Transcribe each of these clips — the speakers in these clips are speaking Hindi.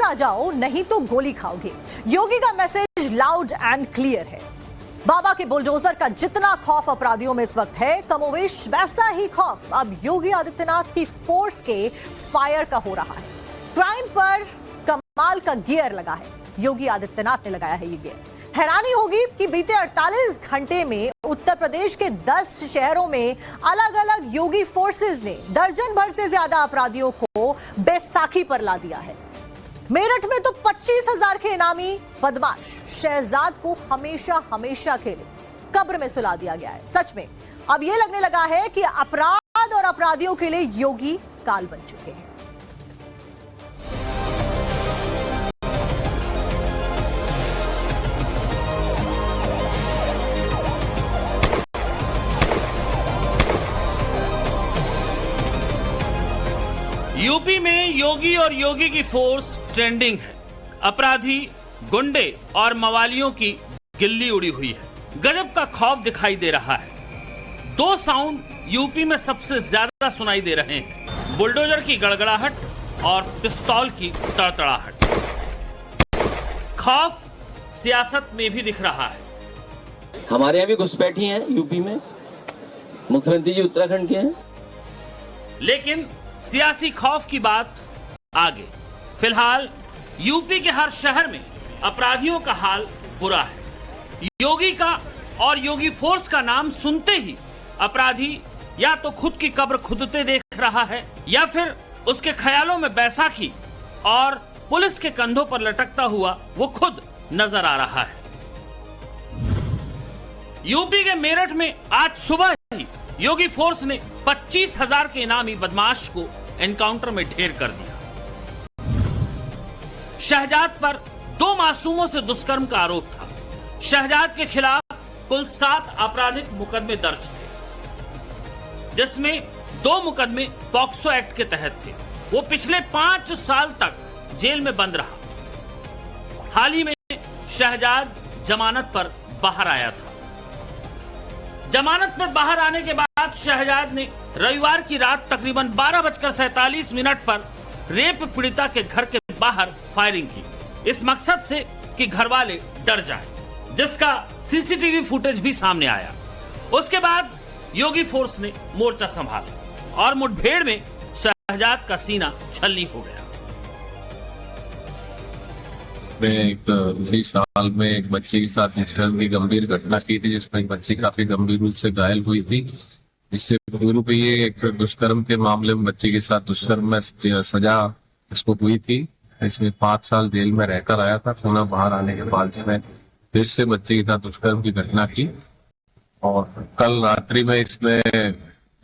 ना जाओ नहीं तो गोली खाओगे। योगी का मैसेज लाउड एंड क्लियर है। बाबा के बुलडोजर का जितना खौफ अपराधियों में इस वक्त है, कमोवेश वैसा ही खौफ अब योगी आदित्यनाथ की फोर्स के फायर का हो रहा है। क्राइम पर कमाल का गियर लगा है, योगी आदित्यनाथ ने लगाया है ये गियर। हैरानी होगी कि बीते 48 घंटे में उत्तर प्रदेश के 10 शहरों में अलग अलग योगी फोर्सेस ने दर्जन भर से ज्यादा अपराधियों को बैसाखी पर ला दिया है। मेरठ में तो 25,000 के इनामी बदमाश शहजाद को हमेशा हमेशा के लिए कब्र में सुला दिया गया है। सच में अब यह लगने लगा है कि अपराध और अपराधियों के लिए योगी काल बन चुके हैं। यूपी में योगी और योगी की फोर्स ट्रेंडिंग है। अपराधी, गुंडे और मवालियों की गिल्ली उड़ी हुई है। गजब का खौफ दिखाई दे रहा है। दो साउंड यूपी में सबसे ज्यादा सुनाई दे रहे हैं, बुलडोजर की गड़गड़ाहट और पिस्तौल की तड़तड़ाहट। खौफ सियासत में भी दिख रहा है। हमारे यहाँ भी घुसपैठी हैं यूपी में, मुख्यमंत्री जी उत्तराखंड के हैं। लेकिन सियासी खौफ की बात आगे। फिलहाल यूपी के हर शहर में अपराधियों का हाल बुरा है। योगी का और योगी फोर्स का नाम सुनते ही अपराधी या तो खुद की कब्र खुदते देख रहा है या फिर उसके ख्यालों में बैसाखी और पुलिस के कंधों पर लटकता हुआ वो खुद नजर आ रहा है। यूपी के मेरठ में आज सुबह ही योगी फोर्स ने 25,000 के इनामी बदमाश को एनकाउंटर में ढेर कर दिया। शहजाद पर 2 मासूमों से दुष्कर्म का आरोप था। शहजाद के खिलाफ कुल 7 आपराधिक मुकदमे दर्ज थे, जिसमें 2 मुकदमे पॉक्सो एक्ट के तहत थे। वो पिछले 5 साल तक जेल में बंद रहा। हाल ही में शहजाद जमानत पर बाहर आया था। जमानत पर बाहर आने के बाद शहजाद ने रविवार की रात तकरीबन 12:47 पर रेप पीड़िता के घर के बाहर फायरिंग की, इस मकसद से कि घरवाले डर जाएं, जिसका सीसीटीवी फुटेज भी सामने आया। उसके बाद योगी फोर्स ने मोर्चा संभाला और मुठभेड़ में शहजाद का सीना छलनी हो गया। इसी साल में एक बच्चे के साथ दुष्कर्म की गंभीर घटना की थी, जिसमें एक बच्ची काफी गंभीर रूप से घायल हुई थी। इससे पूर्व भी ये एक दुष्कर्म के मामले में बच्चे के साथ दुष्कर्म में सजा इसको हुई थी। इसमें 5 साल जेल में रहकर आया था। पुनः बाहर आने के बाद इसने फिर से बच्चे के साथ दुष्कर्म की घटना की और कल रात्रि में इसने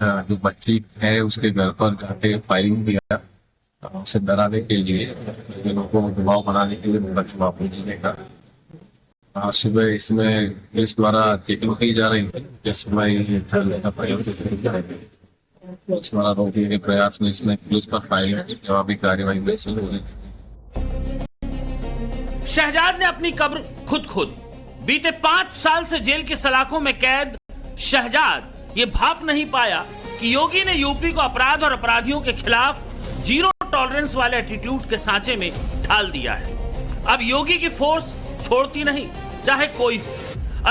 जो बच्ची है उसके घर पर जाके फायरिंग किया, उसे डराने के लिए, लोगों को दबाव बनाने के लिए जवाब देने का। आज सुबह इसमें पुलिस द्वारा चेकिंग की जा रही थी, जिसमें रोकने के प्रयास में इसमें पुलिस पर फायरिंग की जवाबी कार्रवाई में हो रही थी। शहजाद ने अपनी कब्र खुद खोदी। बीते 5 साल से जेल की सलाखों में कैद शहजाद ये भाप नहीं पाया कि योगी ने यूपी को अपराध और अपराधियों के खिलाफ जीरो टॉलरेंस वाले एटीट्यूड के सांचे में ढाल दिया है। अब योगी की फोर्स छोड़ती नहीं, चाहे कोई हो।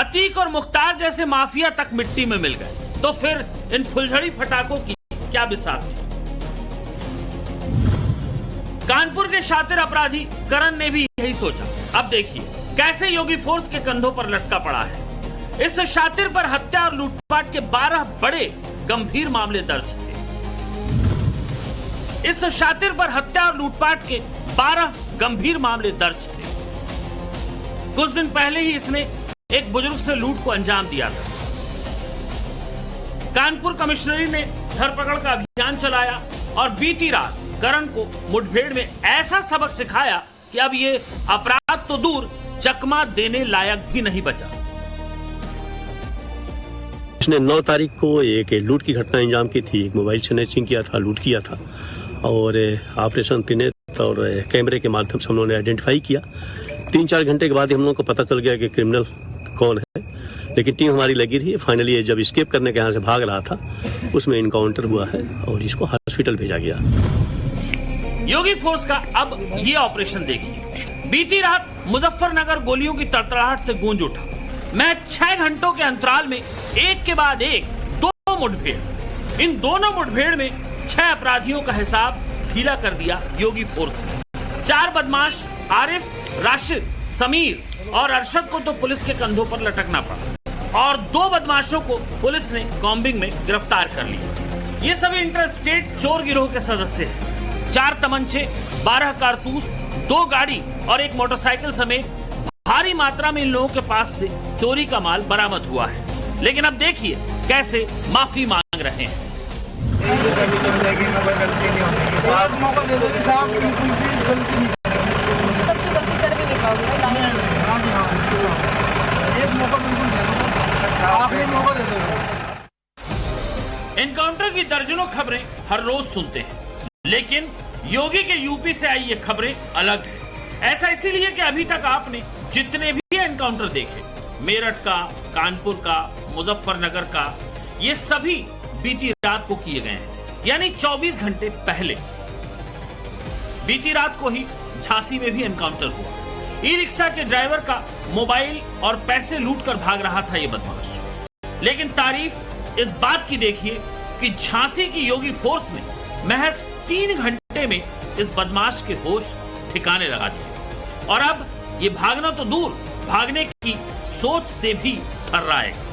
अतीक और मुख्तार जैसे माफिया तक मिट्टी में मिल गए, तो फिर इन फुलझड़ी फटाकों की क्या बिसात थी। कानपुर के शातिर अपराधी करण ने भी यही सोचा। अब देखिए कैसे योगी फोर्स के कंधों पर लटका पड़ा है। इस शातिर पर हत्या और लूटपाट के 12 बड़े गंभीर मामले दर्ज थे। इस शातिर पर हत्या और लूटपाट के 12 गंभीर मामले दर्ज थे। कुछ दिन पहले ही इसने एक बुजुर्ग से लूट को अंजाम दिया था। कानपुर कमिश्नरी ने धरपकड़ का अभियान चलाया और बीती रात करण को मुठभेड़ में ऐसा सबक सिखाया कि अब ये अपराध तो दूर, चकमा देने लायक भी नहीं बचा। इसने 9 तारीख को एक लूट की घटना अंजाम की थी। एक मोबाइल स्नैचिंग किया था, लूट किया था और ऑपरेशन त्रिनेत्र और कैमरे के माध्यम से हम लोगों ने आइडेंटिफाई किया। 3-4 घंटे के बाद हम लोगों को पता चल गया कि क्रिमिनल कौन है, लेकिन टीम हमारी लगी रही। फाइनली जब एस्केप करने के यहाँ से भाग रहा था, उसमें इनकाउंटर हुआ है और इसको हॉस्पिटल भेजा गया। योगी फोर्स का अब ये ऑपरेशन देखिए। बीती रात मुजफ्फरनगर गोलियों की तड़तड़ाहट से गूंज उठा। मैं 6 घंटों के अंतराल में एक के बाद एक 2 मुठभेड़। इन दोनों मुठभेड़ में 6 अपराधियों का हिसाब ढीला कर दिया योगी फोर्स ने। 4 बदमाश आरिफ, राशिद, समीर और अरशद को तो पुलिस के कंधों पर लटकना पड़ा और 2 बदमाशों को पुलिस ने कॉम्बिंग में गिरफ्तार कर लिया। ये सभी इंटरस्टेट चोर गिरोह के सदस्य हैं। 4 तमंचे, 12 कारतूस, 2 गाड़ी और 1 मोटरसाइकिल समेत भारी मात्रा में इन लोगों के पास से चोरी का माल बरामद हुआ है। लेकिन अब देखिए कैसे माफी मांग रहे हैं। मौका दे दो कि साहब बिल्कुल भी गलती नहीं करेंगे। तब तो गलती कर भी नहीं पाओगे। हाँ जी हाँ, एक मौका बिल्कुल दे दो, आखिरी मौका दे दो। एनकाउंटर की दर्जनों खबरें हर रोज सुनते हैं, लेकिन योगी के यूपी से आई ये खबरें अलग है। ऐसा इसीलिए कि अभी तक आपने जितने भी एनकाउंटर देखे, मेरठ का, कानपुर का, मुजफ्फरनगर का, ये सभी बीती रात को किए गए हैं, यानी 24 घंटे पहले। बीती रात को ही झांसी में भी एनकाउंटर हुआ। ई रिक्शा के ड्राइवर का मोबाइल और पैसे लूटकर भाग रहा था ये बदमाश। लेकिन तारीफ इस बात की देखिए कि झांसी की योगी फोर्स ने महज 3 घंटे में इस बदमाश के होश ठिकाने लगा दिए और अब ये भागना तो दूर, भागने की सोच से भी थर्राएगा।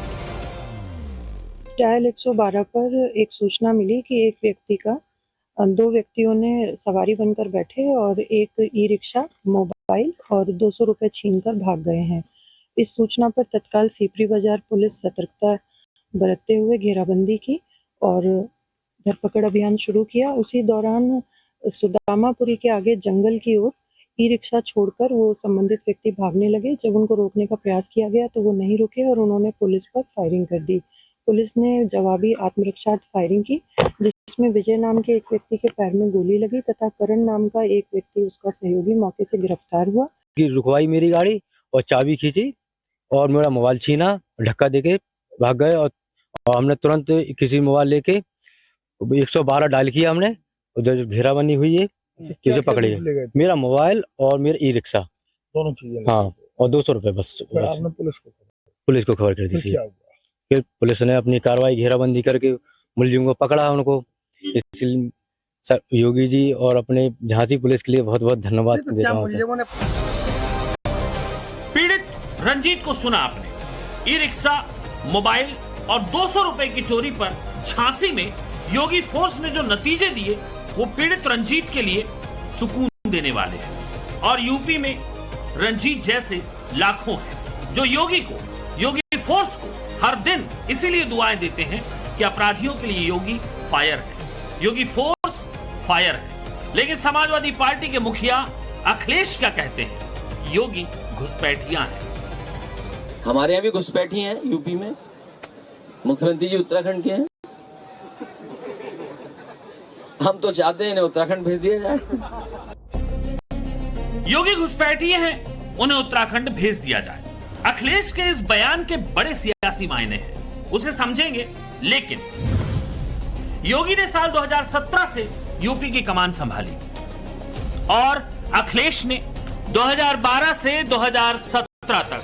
डायल 112 पर एक सूचना मिली कि एक व्यक्ति का 2 व्यक्तियों ने सवारी बनकर बैठे और एक ई रिक्शा, मोबाइल और 200 रुपए छीनकर भाग गए हैं। इस सूचना पर तत्काल सीपरी बाजार पुलिस सतर्कता बरतते हुए घेराबंदी की और धरपकड़ अभियान शुरू किया। उसी दौरान सुदामापुरी के आगे जंगल की ओर ई रिक्शा छोड़कर वो संबंधित व्यक्ति भागने लगे। जब उनको रोकने का प्रयास किया गया तो वो नहीं रुके और उन्होंने पुलिस पर फायरिंग कर दी। पुलिस ने जवाबी आत्मरक्षा फायरिंग की, जिसमें विजय नाम के एक व्यक्ति के पैर में गोली लगी तथा करण नाम का एक व्यक्ति, उसका सहयोगी, मौके से गिरफ्तार हुआ। रुकवाई मेरी गाड़ी और चाबी खींची और मेरा मोबाइल छीना, धक्का देके भाग गए और हमने तुरंत किसी मोबाइल लेके 112 डायल किया हमने। उधर घेराबंदी हुई है, किसे पकड़ी है, मेरा मोबाइल और मेरा ई रिक्शा, दोनों चीजें। हाँ, और 200 रुपए बस। आपने पुलिस को खबर कर दी थी। फिर पुलिस ने अपनी कार्रवाई घेराबंदी करके मुलजिम को पकड़ा उनको। इसलिए योगी जी और अपने झांसी पुलिस के लिए बहुत बहुत धन्यवाद देता हूँ। पीड़ित रंजीत को सुना आपने। ई रिक्शा, मोबाइल और 200 रुपए की चोरी पर झांसी में योगी फोर्स ने जो नतीजे दिए वो पीड़ित रंजीत के लिए सुकून देने वाले हैं। और यूपी में रंजीत जैसे लाखों हैं जो योगी को, योगी फोर्स को हर दिन इसीलिए दुआएं देते हैं कि अपराधियों के लिए योगी फायर है, योगी फोर्स फायर है। लेकिन समाजवादी पार्टी के मुखिया अखिलेश क्या कहते हैं? योगी घुसपैठियां हैं। हमारे यहाँ भी घुसपैठी हैं यूपी में। मुख्यमंत्री जी उत्तराखंड के हैं। हम तो चाहते हैं उत्तराखंड भेज दिया जाए। योगी घुसपैठिए हैं, उन्हें उत्तराखंड भेज दिया जाए। अखिलेश के इस बयान के बड़े सियासी मायने हैं, उसे समझेंगे। लेकिन योगी ने साल 2017 से यूपी की कमान संभाली और अखिलेश ने 2012 से 2017 तक।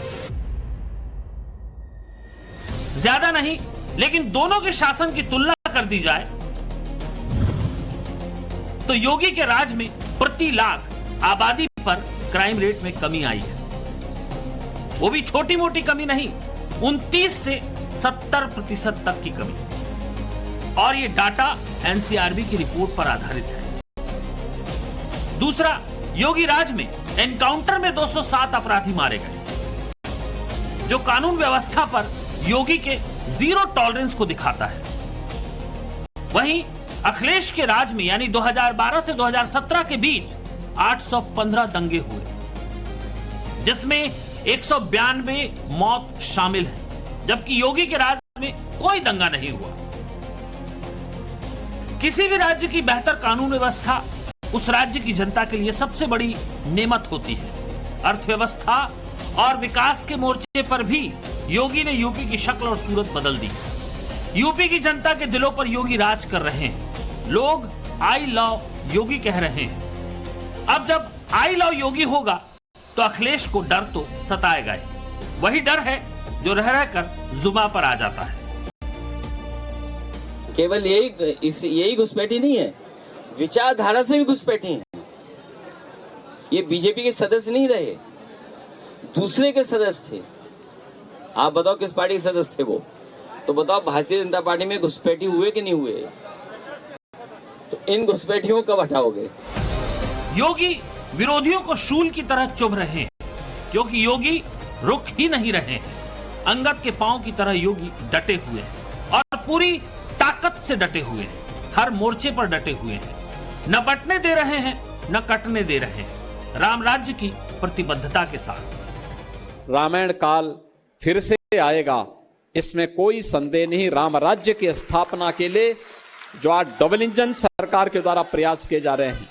ज्यादा नहीं, लेकिन दोनों के शासन की तुलना कर दी जाए तो योगी के राज में प्रति लाख आबादी पर क्राइम रेट में कमी आई है। वो भी छोटी मोटी कमी नहीं, 29 से 70% तक की कमी। और ये डाटा एनसीआरबी की रिपोर्ट पर आधारित है। दूसरा, योगी राज में एनकाउंटर में 207 अपराधी मारे गए, जो कानून व्यवस्था पर योगी के जीरो टॉलरेंस को दिखाता है। वहीं अखिलेश के राज में यानी 2012 से 2017 के बीच 815 दंगे हुए, जिसमें 192 मौत शामिल है, जबकि योगी के राज में कोई दंगा नहीं हुआ। किसी भी राज्य की बेहतर कानून व्यवस्था उस राज्य की जनता के लिए सबसे बड़ी नेमत होती है। अर्थव्यवस्था और विकास के मोर्चे पर भी योगी ने यूपी की शक्ल और सूरत बदल दी। यूपी की जनता के दिलों पर योगी राज कर रहे हैं। लोग आई लव योगी कह रहे हैं। अब जब आई लव योगी होगा तो अखिलेश को डर तो सताएगा ही। वही डर है जो रह रहकर जुबान पर आ जाता है। केवल यही घुसपैठी नहीं है, विचारधारा से भी घुसपैठी है। ये बीजेपी के सदस्य नहीं रहे, दूसरे के सदस्य थे। आप बताओ किस पार्टी के सदस्य थे वो? तो बताओ भारतीय जनता पार्टी में घुसपैठी हुए कि नहीं हुए? तो इन घुसपैठियों को कब हटाओगे? योगी विरोधियों को शूल की तरह चुभ रहे हैं, क्योंकि योगी रुक ही नहीं रहे हैं। अंगद के पांव की तरह योगी डटे हुए हैं और पूरी ताकत से डटे हुए हैं। हर मोर्चे पर डटे हुए हैं, न बटने दे रहे हैं न कटने दे रहे हैं। राम राज्य की प्रतिबद्धता के साथ रामायण काल फिर से आएगा, इसमें कोई संदेह नहीं। राम राज्य की स्थापना के लिए जो आज डबल इंजन सरकार के द्वारा प्रयास किए जा रहे हैं,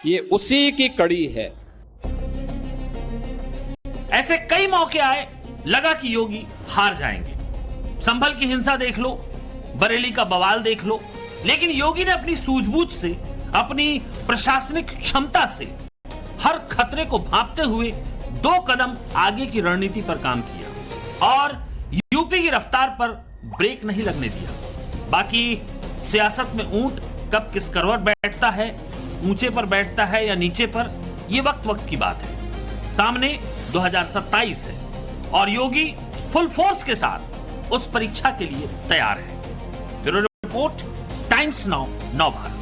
ये उसी की कड़ी है। ऐसे कई मौके आए, लगा कि योगी हार जाएंगे। संभल की हिंसा देख लो, बरेली का बवाल देख लो, लेकिन योगी ने अपनी सूझबूझ से, अपनी प्रशासनिक क्षमता से हर खतरे को भांपते हुए 2 कदम आगे की रणनीति पर काम किया और यूपी की रफ्तार पर ब्रेक नहीं लगने दिया। बाकी सियासत में ऊंट कब किस करवट बैठता है, ऊंचे पर बैठता है या नीचे पर, यह वक्त की बात है। सामने 2027 है और योगी फुल फोर्स के साथ उस परीक्षा के लिए तैयार है। ब्यूरो रिपोर्ट, टाइम्स नाउ, नव भारत।